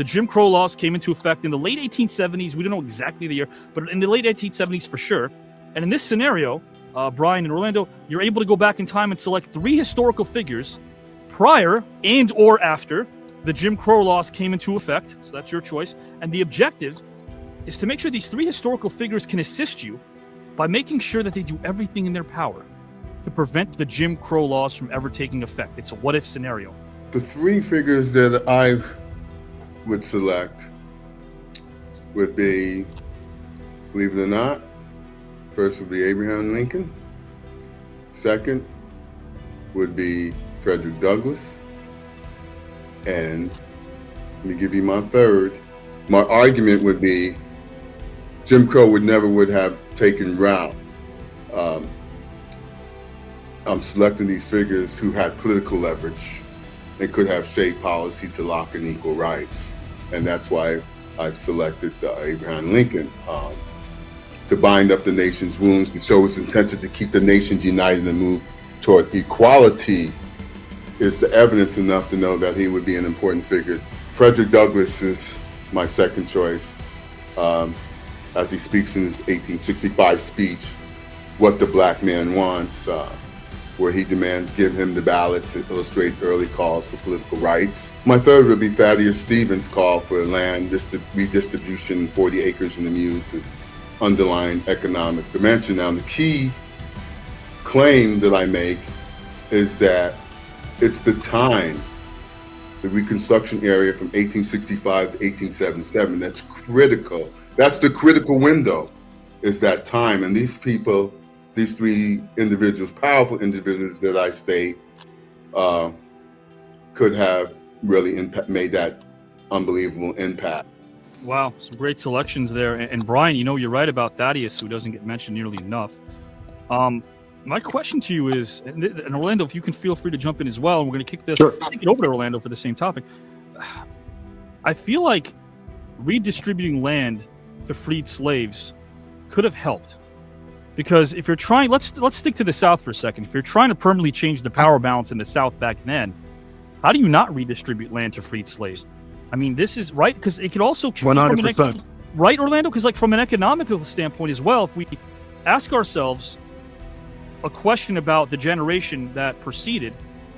The Jim Crow laws came into effect in the late 1870s. We don't know exactly the year, but in the late 1870s for sure. And in this scenario, Brian and Orlando, you're able to go back in time and select 3 historical figures prior and or after the Jim Crow laws came into effect. So that's your choice. And the objective is to make sure these 3 historical figures can assist you by making sure that they do everything in their power to prevent the Jim Crow laws from ever taking effect. It's a what-if scenario. The 3 figures that I would select would be, believe it or not, first would be Abraham Lincoln. Second would be Frederick Douglass. And let me give you my third. My argument would be Jim Crow would have taken route. I'm selecting these figures who had political leverage and could have shaped policy to lock in equal rights. And that's why I've selected Abraham Lincoln to bind up the nation's wounds, to show his intention to keep the nations united and move toward equality is the evidence enough to know that he would be an important figure. Frederick Douglass is my second choice, as he speaks in his 1865 speech, What the Black Man Wants, where he demands give him the ballot to illustrate early calls for political rights. My third would be Thaddeus Stevens' call for land redistribution, 40 acres in the Mew, to underline economic dimension. Now, the key claim that I make is that it's the time, the Reconstruction area from 1865 to 1877, that's critical. That's the critical window, is that time. And these people, these 3 individuals, powerful individuals that I state, could have really made that unbelievable impact. Wow, some great selections there. And Brian, you're right about Thaddeus, who doesn't get mentioned nearly enough. My question to you is, and Orlando, if you can feel free to jump in as well, and we're going to kick it over to Orlando for the same topic. I feel like redistributing land to freed slaves could have helped. Because if you're trying, let's stick to the South for a second. If you're trying to permanently change the power balance in the South back then, how do you not redistribute land to freed slaves? I mean, this is right, because it could also 100%. Right, Orlando? Because like from an economical standpoint as well, if we ask ourselves a question about the generation that preceded,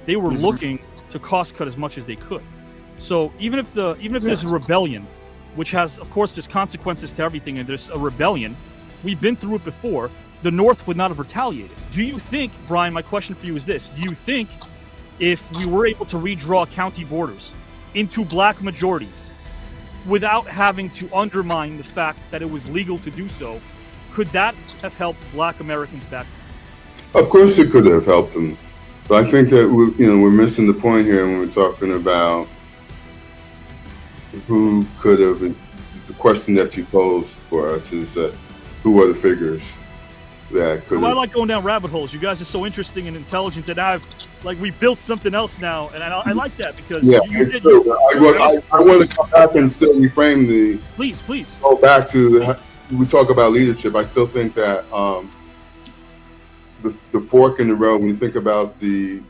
they were looking to cost cut as much as they could. So even if there's a rebellion, which has, of course, there's consequences to everything, and there's a rebellion, we've been through it before, the North would not have retaliated. Do you think, Brian, my question for you is this, do you think if we were able to redraw county borders into black majorities without having to undermine the fact that it was legal to do so, could that have helped black Americans back then? Of course it could have helped them. But I think that we're missing the point here when we're talking about who could have. The question that you posed for us is who are the figures that could have. I like going down rabbit holes. You guys are so interesting and intelligent that we built something else now, and I like that because it's true. I want to come back and still reframe the. Please. Go back to we talk about leadership. I still think that the fork in the road. When you think about the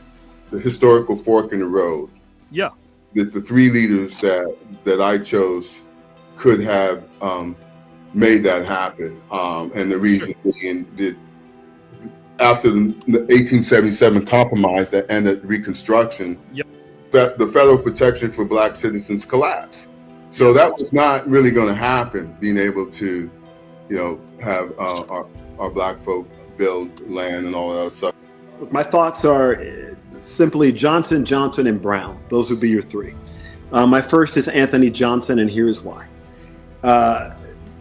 historical fork in the road, the 3 leaders that I chose could have made that happen, and the reason being that after the 1877 compromise that ended Reconstruction, that the federal protection for black citizens collapsed. So that was not really going to happen, being able to, have our black folk build land and all that stuff. My thoughts are simply Johnson, Johnson, and Brown. Those would be your 3. My first is Anthony Johnson, and here's why.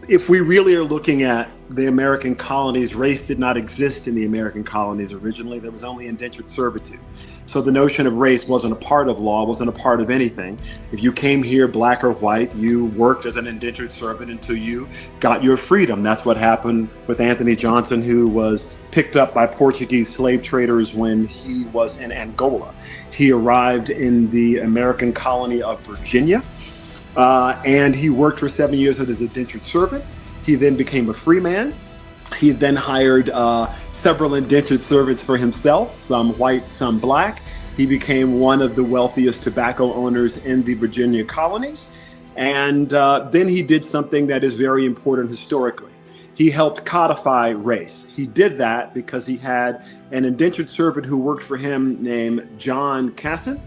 If we really are looking at the American colonies, race did not exist in the American colonies originally. There was only indentured servitude. So the notion of race wasn't a part of law, wasn't a part of anything. If you came here, black or white, you worked as an indentured servant until you got your freedom. That's what happened with Anthony Johnson, who was picked up by Portuguese slave traders when he was in Angola. He arrived in the American colony of Virginia, and he worked for 7 years as an indentured servant. He then became a free man. He then hired several indentured servants for himself, some white, some black. He became one of the wealthiest tobacco owners in the Virginia colonies. And then he did something that is very important historically. He helped codify race. He did that because he had an indentured servant who worked for him named John Casson.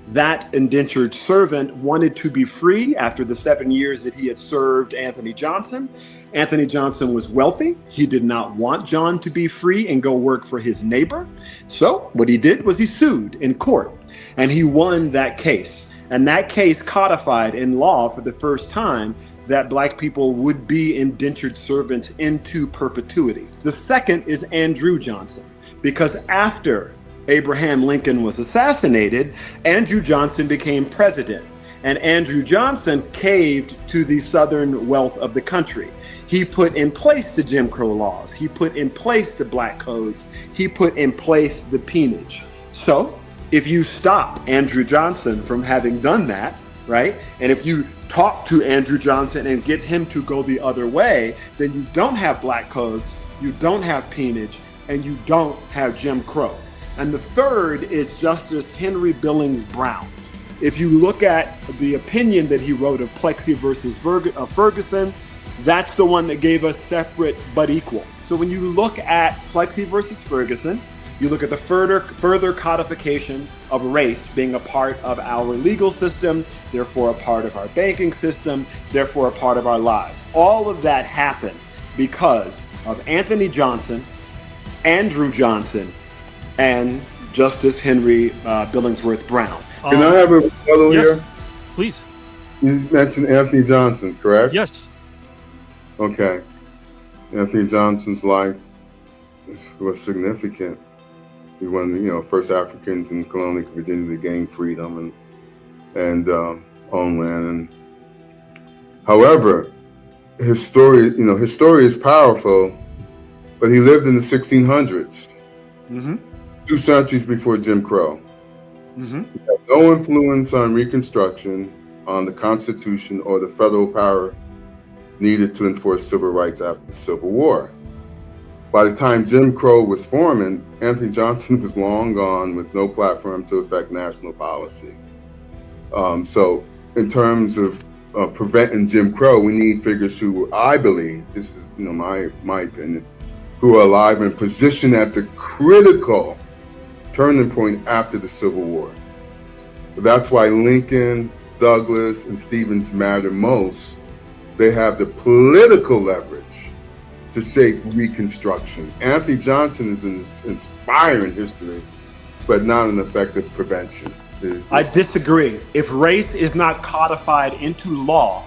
That indentured servant wanted to be free after the 7 years that he had served Anthony Johnson. Anthony Johnson was wealthy. He did not want John to be free and go work for his neighbor. So what he did was he sued in court, and he won that case. And that case codified in law for the first time that Black people would be indentured servants into perpetuity. The second is Andrew Johnson, because after Abraham Lincoln was assassinated, Andrew Johnson became president. And Andrew Johnson caved to the Southern wealth of the country. He put in place the Jim Crow laws. He put in place the black codes. He put in place the peonage. So if you stop Andrew Johnson from having done that, right, and if you talk to Andrew Johnson and get him to go the other way, then you don't have black codes, you don't have peonage, and you don't have Jim Crow. And the third is Justice Henry Billings Brown. If you look at the opinion that he wrote of Plexi versus Ferguson, that's the one that gave us separate but equal. So when you look at Plexi versus Ferguson, you look at the further codification of race being a part of our legal system, therefore a part of our banking system, therefore a part of our lives. All of that happened because of Anthony Johnson, Andrew Johnson, and Justice Henry Billingsworth Brown. Can I have a fellow here? Please. You mentioned Anthony Johnson, correct? Yes. Okay. Anthony Johnson's life was significant. He was one of the first Africans in colonial Virginia to gain freedom and own land. And however, his story is powerful, but he lived in the 1600s, 2 centuries before Jim Crow. He had no influence on Reconstruction, on the Constitution, or the federal power needed to enforce civil rights after the Civil War. By the time Jim Crow was forming, Anthony Johnson was long gone with no platform to affect national policy. So in terms of preventing Jim Crow, we need figures who, I believe, this is my opinion, who are alive and positioned at the critical turning point after the Civil War. But that's why Lincoln, Douglas, and Stevens matter most. They have the political leverage to shape Reconstruction. Anthony Johnson is an inspiring history, but not an effective prevention. I disagree. If race is not codified into law,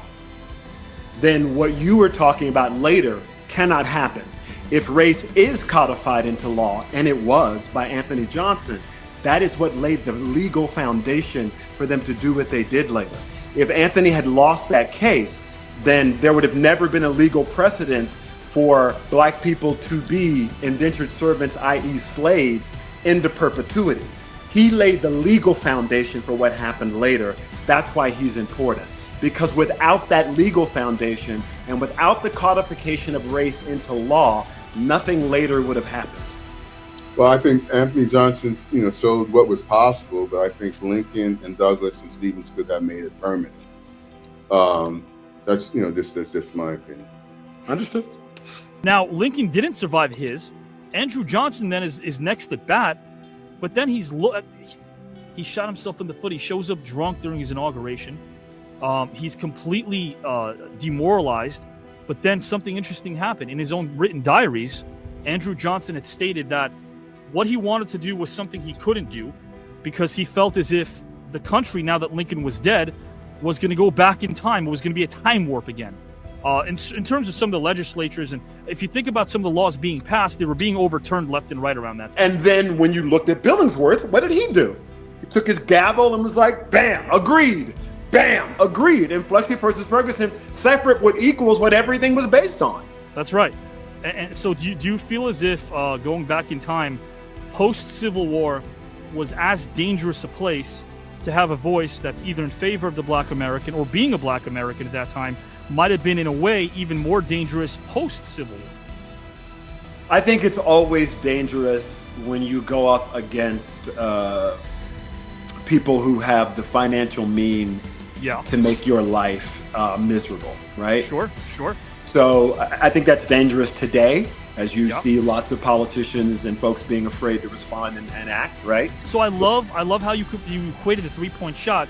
then what you were talking about later cannot happen. If race is codified into law, and it was by Anthony Johnson, that is what laid the legal foundation for them to do what they did later. If Anthony had lost that case, then there would have never been a legal precedent for Black people to be indentured servants, i.e. slaves, into perpetuity. He laid the legal foundation for what happened later. That's why he's important. Because without that legal foundation and without the codification of race into law, nothing later would have happened. Well, I think Anthony Johnson, showed what was possible, but I think Lincoln and Douglas and Stevens could have made it permanent. That's just my opinion. Understood. Now, Lincoln didn't survive his. Andrew Johnson then is next at bat, but then he shot himself in the foot. He shows up drunk during his inauguration. He's completely demoralized, but then something interesting happened. In his own written diaries, Andrew Johnson had stated that what he wanted to do was something he couldn't do because he felt as if the country, now that Lincoln was dead, was going to go back in time. It was going to be a time warp again. In terms of some of the legislatures, and if you think about some of the laws being passed, they were being overturned left and right around that time. And then when you looked at Billingsworth, what did he do? He took his gavel and was like, bam, agreed. Bam, agreed. And Plexi versus Ferguson, separate what equals what everything was based on. That's right. And so do you feel as if going back in time, post-Civil War, was as dangerous a place to have a voice that's either in favor of the Black American or being a Black American at that time might have been, in a way, even more dangerous post-Civil War? I think it's always dangerous when you go up against people who have the financial means to make your life miserable, right? Sure. So I think that's dangerous today, as you Yep. see lots of politicians and folks being afraid to respond and act, right? So I love how you equated the 3-point shot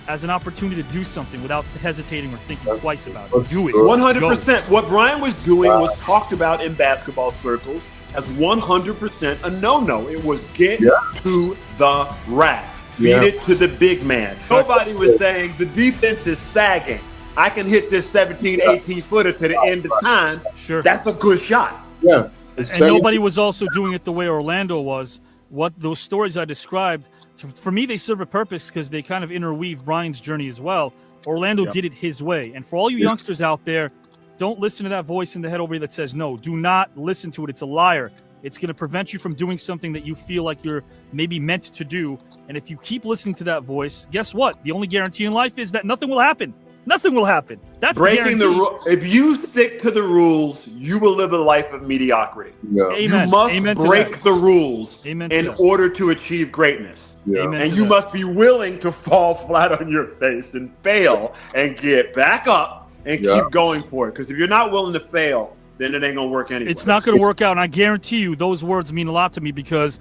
as an opportunity to do something without hesitating or thinking twice about it. Do it. 100%. What Brian was doing was talked about in basketball circles as 100% a no-no. It was get to the rack. Feed it to the big man. Nobody was saying the defense is sagging. I can hit this 17, 18-footer to the end of time. Sure. That's a good shot. Yeah. And nobody was also doing it the way Orlando was. What those stories I described, for me, they serve a purpose because they kind of interweave Brian's journey as well. Orlando did it his way. And for all you youngsters out there, don't listen to that voice in the head over you that says, no, do not listen to it. It's a liar. It's going to prevent you from doing something that you feel like you're maybe meant to do. And if you keep listening to that voice, guess what? The only guarantee in life is that nothing will happen. Nothing will happen. That's breaking the rule. If you stick to the rules, you will live a life of mediocrity. Yeah. Amen. You must Amen break the rules Amen in order to achieve greatness. Yeah. Amen And to you that. must be willing to fall flat on your face and fail and get back up and keep going for it. Because if you're not willing to fail, then it ain't going to work anyway. It's not going to work out. And I guarantee you those words mean a lot to me because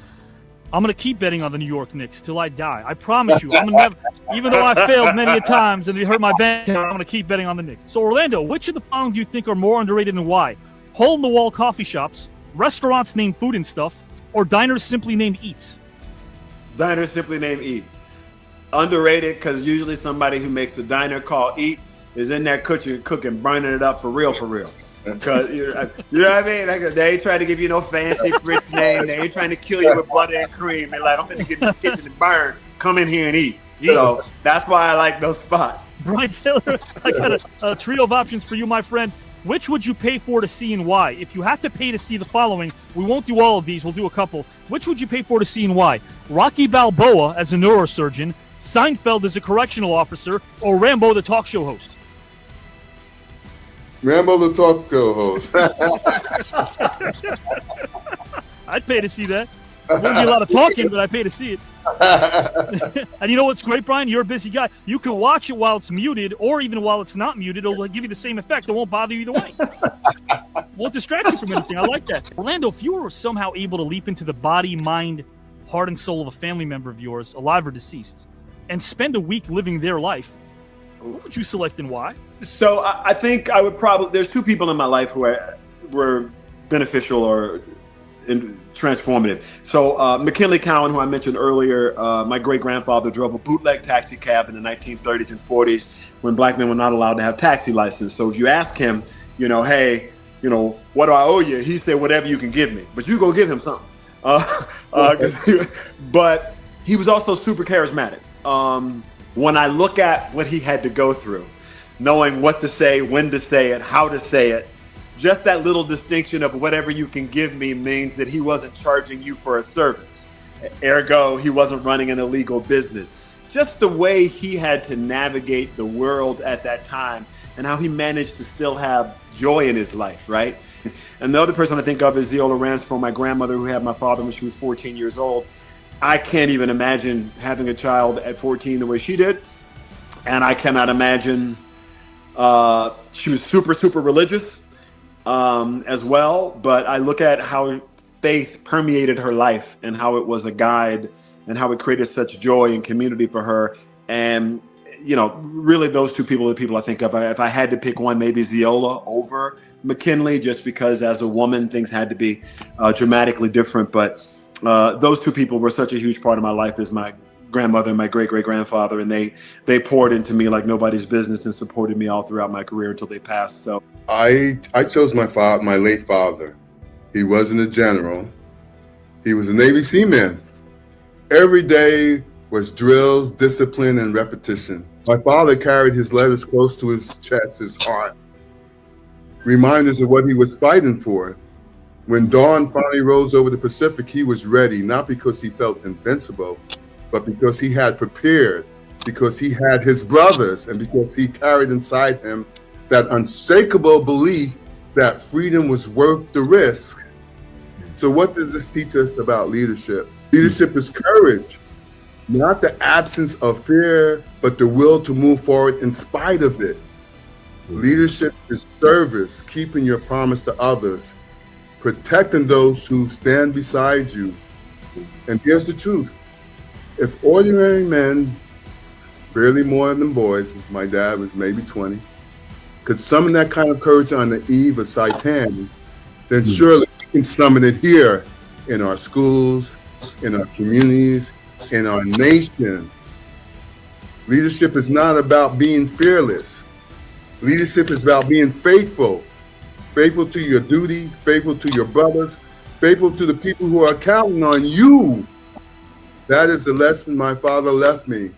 I'm going to keep betting on the New York Knicks till I die. I promise you. I'm going to never, even though I failed many a times and it hurt my bank account, I'm going to keep betting on the Knicks. So Orlando, which of the following do you think are more underrated and why? Hole-in-the-wall coffee shops, restaurants named Food and Stuff, or diners simply named Eats? Diners simply named Eat. Underrated because usually somebody who makes a diner called Eat is in there cooking, burning it up for real. Because you know what I mean? Like, they ain't trying to give you no fancy rich name. They ain't trying to kill you with butter and cream. They're like, I'm gonna get in this kitchen and burn. Come in here and eat. So that's why I like those spots. Brian Taylor, I got a trio of options for you, my friend. Which would you pay for to see and why? If you had to pay to see the following, we won't do all of these, we'll do a couple. Which would you pay for to see and why? Rocky Balboa as a neurosurgeon, Seinfeld as a correctional officer, or Rambo the talk show host? Rambo the talk show host. I'd pay to see that. Wouldn't be a lot of talking, but I'd pay to see it. And you know what's great, Brian? You're a busy guy. You can watch it while it's muted, or even while it's not muted. It'll give you the same effect. It won't bother you either way. Won't distract you from anything. I like that. Orlando, if you were somehow able to leap into the body, mind, heart, and soul of a family member of yours, alive or deceased, and spend a week living their life, what would you select and why? So I think I would probably, there's two people in my life who were beneficial or transformative. So McKinley Cowan, who I mentioned earlier, my great-grandfather drove a bootleg taxi cab in the 1930s and 40s when black men were not allowed to have taxi license. So if you ask him, hey, what do I owe you? He said, whatever you can give me, but you go give him something. But he was also super charismatic. When I look at what he had to go through, knowing what to say, when to say it, how to say it, just that little distinction of whatever you can give me means that he wasn't charging you for a service. Ergo, he wasn't running an illegal business. Just the way he had to navigate the world at that time and how he managed to still have joy in his life, right? And the other person I think of is Viola Ransford, my grandmother, who had my father when she was 14 years old. I can't even imagine having a child at 14 the way she did. And I cannot imagine, she was super, super religious as well. But I look at how faith permeated her life and how it was a guide and how it created such joy and community for her. And, really those two people are the people I think of. If I had to pick one, maybe Viola over McKinley, just because as a woman, things had to be dramatically different. But those two people were such a huge part of my life as my grandmother and my great-great-grandfather, and they poured into me like nobody's business and supported me all throughout my career until they passed. So I chose my late father. He wasn't a general. He was a Navy seaman. Every day was drills, discipline, and repetition. My father carried his letters close to his chest, his heart. Reminders of what he was fighting for. When dawn finally rose over the Pacific, he was ready, not because he felt invincible, but because he had prepared, because he had his brothers, and because he carried inside him that unshakable belief that freedom was worth the risk. So what does this teach us about leadership? Leadership is courage, not the absence of fear, but the will to move forward in spite of it. Leadership is service, keeping your promise to others, protecting those who stand beside you. And here's the truth. If ordinary men, barely more than boys, my dad was maybe 20, could summon that kind of courage on the eve of Saipan, then surely we can summon it here in our schools, in our communities, in our nation. Leadership is not about being fearless. Leadership is about being faithful. Faithful to your duty, faithful to your brothers, faithful to the people who are counting on you. That is the lesson my father left me.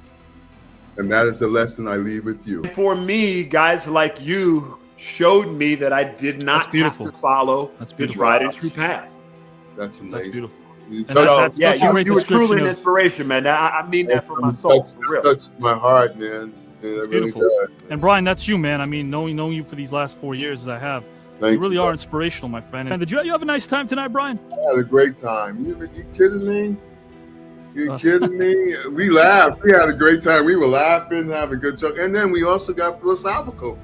And that is the lesson I leave with you. For me, guys like you showed me that I did not have to follow the tried and true path. That's amazing. That's beautiful. You were truly an inspiration, man. I mean that from my soul. For real. That touches my heart, man. It's beautiful. And Brian, that's you, man. I mean, knowing you for these last 4 years as I have, you really are inspirational, my friend. And did you have a nice time tonight, Brian? I had a great time. You kidding me? You kidding me? We laughed. We had a great time. We were laughing, having a good joke. And then we also got philosophical.